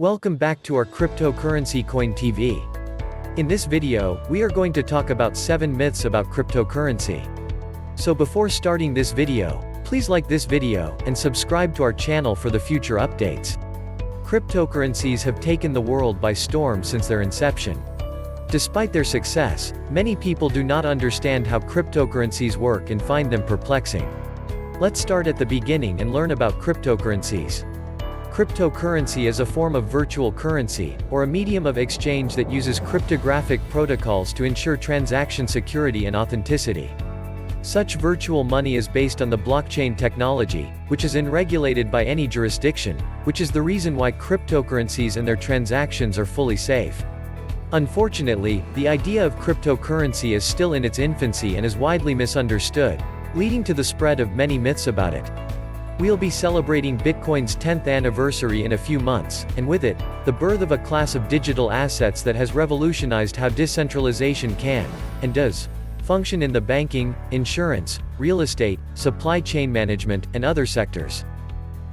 Welcome back to our Cryptocurrency Coin TV. In this video, we are going to talk about 7 myths about cryptocurrency. So before starting this video, please like this video, and subscribe to our channel for the future updates. Cryptocurrencies have taken the world by storm since their inception. Despite their success, many people do not understand how cryptocurrencies work and find them perplexing. Let's start at the beginning and learn about cryptocurrencies. Cryptocurrency is a form of virtual currency, or a medium of exchange that uses cryptographic protocols to ensure transaction security and authenticity. Such virtual money is based on the blockchain technology, which is unregulated by any jurisdiction, which is the reason why cryptocurrencies and their transactions are fully safe. Unfortunately, the idea of cryptocurrency is still in its infancy and is widely misunderstood, leading to the spread of many myths about it. We'll be celebrating Bitcoin's 10th anniversary in a few months, and with it, the birth of a class of digital assets that has revolutionized how decentralization can, and does, function in the banking, insurance, real estate, supply chain management, and other sectors.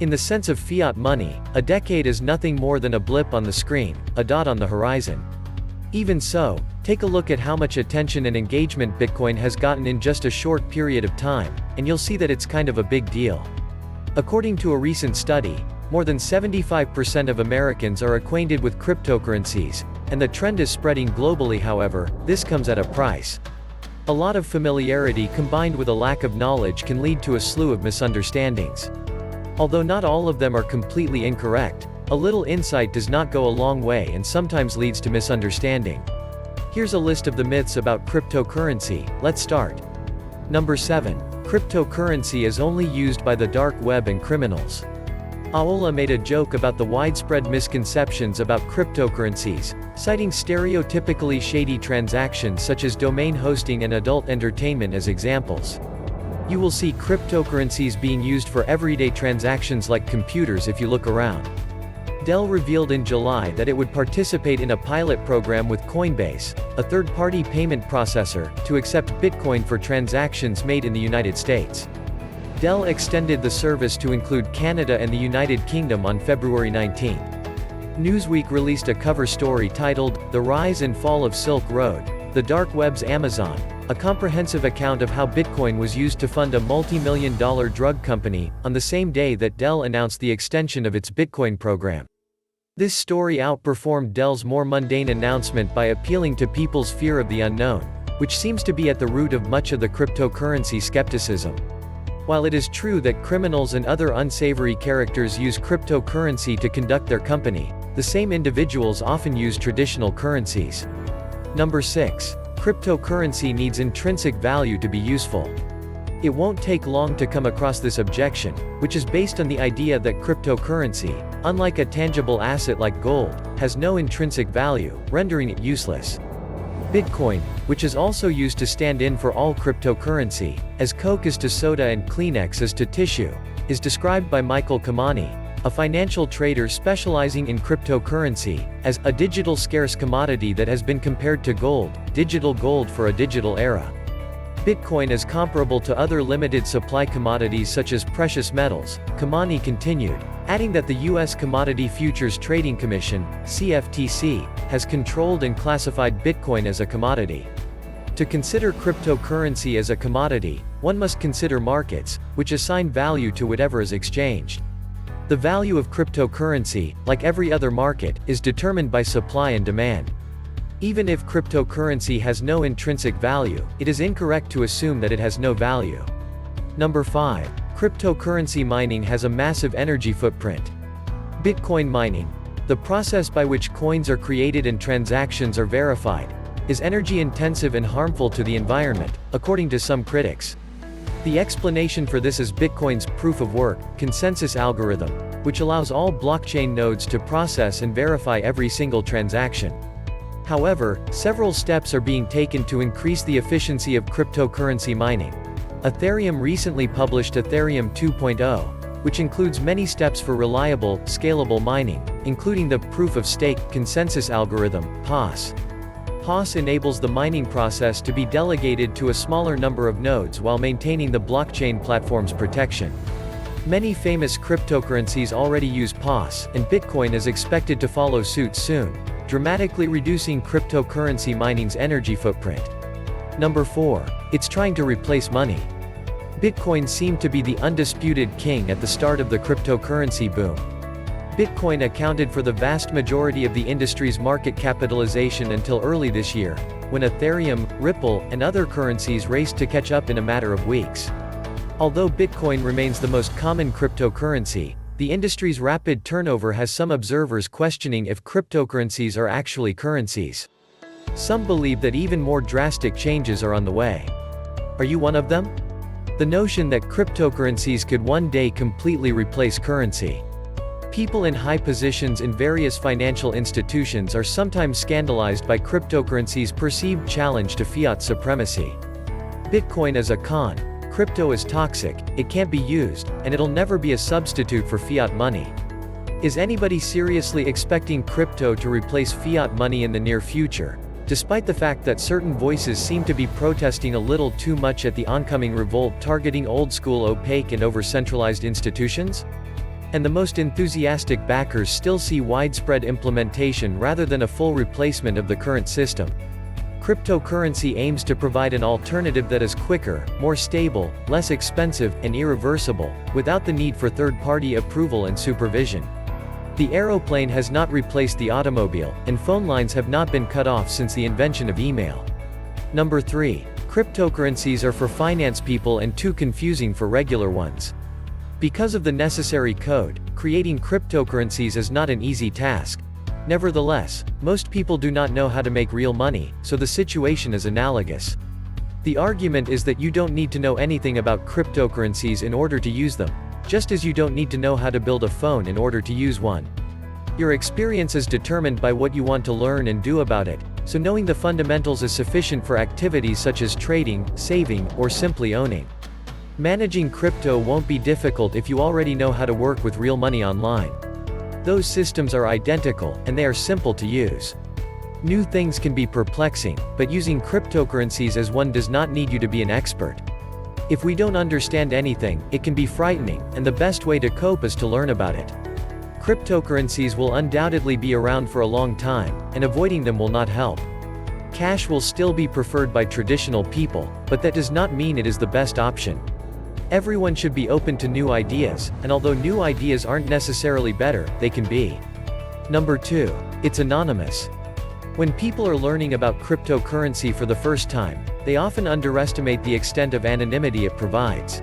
In the sense of fiat money, a decade is nothing more than a blip on the screen, a dot on the horizon. Even so, take a look at how much attention and engagement Bitcoin has gotten in just a short period of time, and you'll see that it's kind of a big deal. According to a recent study, more than 75% of Americans are acquainted with cryptocurrencies, and the trend is spreading globally. However, this comes at a price. A lot of familiarity combined with a lack of knowledge can lead to a slew of misunderstandings. Although not all of them are completely incorrect, a little insight does not go a long way and sometimes leads to misunderstanding. Here's a list of the myths about cryptocurrency. Let's start. Number 7. Cryptocurrency is only used by the dark web and criminals. Aola made a joke about the widespread misconceptions about cryptocurrencies, citing stereotypically shady transactions such as domain hosting and adult entertainment as examples. You will see cryptocurrencies being used for everyday transactions like computers if you look around. Dell revealed in July that it would participate in a pilot program with Coinbase, a third-party payment processor, to accept Bitcoin for transactions made in the United States. Dell extended the service to include Canada and the United Kingdom on February 19. Newsweek released a cover story titled, "The Rise and Fall of Silk Road, the Dark Web's Amazon," a comprehensive account of how Bitcoin was used to fund a multi-million-dollar drug company, on the same day that Dell announced the extension of its Bitcoin program. This story outperformed Dell's more mundane announcement by appealing to people's fear of the unknown, which seems to be at the root of much of the cryptocurrency skepticism. While it is true that criminals and other unsavory characters use cryptocurrency to conduct their company, the same individuals often use traditional currencies. Number 6. Cryptocurrency needs intrinsic value to be useful. It won't take long to come across this objection, which is based on the idea that cryptocurrency, unlike a tangible asset like gold, has no intrinsic value, rendering it useless. Bitcoin, which is also used to stand in for all cryptocurrency, as Coke is to soda and Kleenex is to tissue, is described by Michael Kamani, a financial trader specializing in cryptocurrency, as a digital scarce commodity that has been compared to gold, digital gold for a digital era. Bitcoin is comparable to other limited supply commodities such as precious metals, Kamani continued, adding that the U.S. Commodity Futures Trading Commission, CFTC, has controlled and classified Bitcoin as a commodity. To consider cryptocurrency as a commodity, one must consider markets, which assign value to whatever is exchanged. The value of cryptocurrency, like every other market, is determined by supply and demand. Even if cryptocurrency has no intrinsic value, it is incorrect to assume that it has no value. Number 5. Cryptocurrency mining has a massive energy footprint. Bitcoin mining, the process by which coins are created and transactions are verified, is energy-intensive and harmful to the environment, according to some critics. The explanation for this is Bitcoin's proof-of-work, consensus algorithm, which allows all blockchain nodes to process and verify every single transaction. However, several steps are being taken to increase the efficiency of cryptocurrency mining. Ethereum recently published Ethereum 2.0, which includes many steps for reliable, scalable mining, including the proof-of-stake consensus algorithm, POS. POS enables the mining process to be delegated to a smaller number of nodes while maintaining the blockchain platform's protection. Many famous cryptocurrencies already use POS, and Bitcoin is expected to follow suit soon, dramatically reducing cryptocurrency mining's energy footprint. Number 4. It's trying to replace money. Bitcoin seemed to be the undisputed king at the start of the cryptocurrency boom. Bitcoin accounted for the vast majority of the industry's market capitalization until early this year, when Ethereum, Ripple, and other currencies raced to catch up in a matter of weeks. Although Bitcoin remains the most common cryptocurrency, the industry's rapid turnover has some observers questioning if cryptocurrencies are actually currencies. Some believe that even more drastic changes are on the way. Are you one of them? The notion that cryptocurrencies could one day completely replace currency. People in high positions in various financial institutions are sometimes scandalized by cryptocurrencies' perceived challenge to fiat supremacy. Bitcoin is a con. Crypto is toxic, it can't be used, and it'll never be a substitute for fiat money. Is anybody seriously expecting crypto to replace fiat money in the near future, despite the fact that certain voices seem to be protesting a little too much at the oncoming revolt targeting old-school opaque and over-centralized institutions? And the most enthusiastic backers still see widespread implementation rather than a full replacement of the current system. Cryptocurrency aims to provide an alternative that is quicker, more stable, less expensive, and irreversible, without the need for third-party approval and supervision. The aeroplane has not replaced the automobile, and phone lines have not been cut off since the invention of email. Number 3. Cryptocurrencies are for finance people and too confusing for regular ones. Because of the necessary code, creating cryptocurrencies is not an easy task. Nevertheless, most people do not know how to make real money, so the situation is analogous. The argument is that you don't need to know anything about cryptocurrencies in order to use them, just as you don't need to know how to build a phone in order to use one. Your experience is determined by what you want to learn and do about it, so knowing the fundamentals is sufficient for activities such as trading, saving, or simply owning. Managing crypto won't be difficult if you already know how to work with real money online. Those systems are identical, and they are simple to use. New things can be perplexing, but using cryptocurrencies as one does not need you to be an expert. If we don't understand anything, it can be frightening, and the best way to cope is to learn about it. Cryptocurrencies will undoubtedly be around for a long time, and avoiding them will not help. Cash will still be preferred by traditional people, but that does not mean it is the best option. Everyone should be open to new ideas, and although new ideas aren't necessarily better, they can be. Number 2. It's anonymous. When people are learning about cryptocurrency for the first time, they often underestimate the extent of anonymity it provides.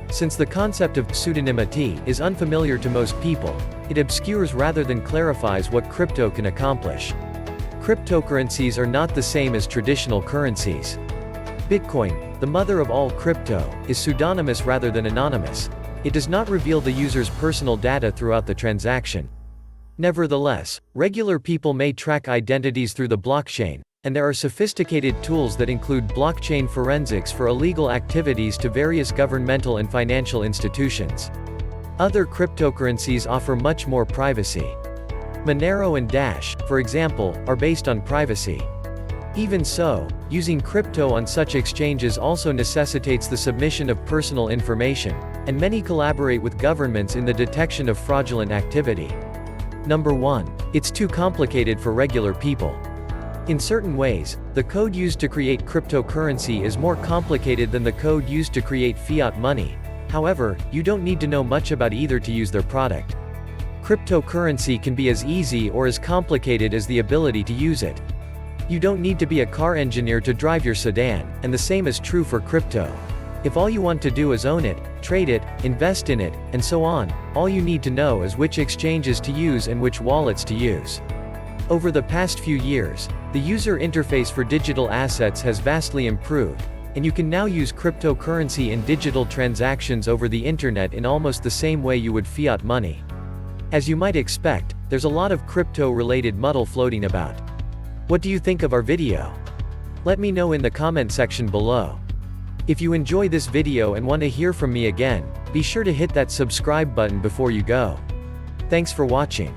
Since the concept of pseudonymity is unfamiliar to most people, it obscures rather than clarifies what crypto can accomplish. Cryptocurrencies are not the same as traditional currencies. Bitcoin, the mother of all crypto, is pseudonymous rather than anonymous. It does not reveal the user's personal data throughout the transaction. Nevertheless, regular people may track identities through the blockchain, and there are sophisticated tools that include blockchain forensics for illegal activities to various governmental and financial institutions. Other cryptocurrencies offer much more privacy. Monero and Dash, for example, are based on privacy. Even so, using crypto on such exchanges also necessitates the submission of personal information, and many collaborate with governments in the detection of fraudulent activity. Number 1. It's too complicated for regular people. In certain ways, the code used to create cryptocurrency is more complicated than the code used to create fiat money. However, you don't need to know much about either to use their product. Cryptocurrency can be as easy or as complicated as the ability to use it. You don't need to be a car engineer to drive your sedan, and the same is true for crypto. If all you want to do is own it, trade it, invest in it, and so on, all you need to know is which exchanges to use and which wallets to use. Over the past few years, the user interface for digital assets has vastly improved, and you can now use cryptocurrency in digital transactions over the internet in almost the same way you would fiat money. As you might expect, there's a lot of crypto-related muddle floating about. What do you think of our video? Let me know in the comment section below. If you enjoy this video and want to hear from me again, be sure to hit that subscribe button before you go. Thanks for watching.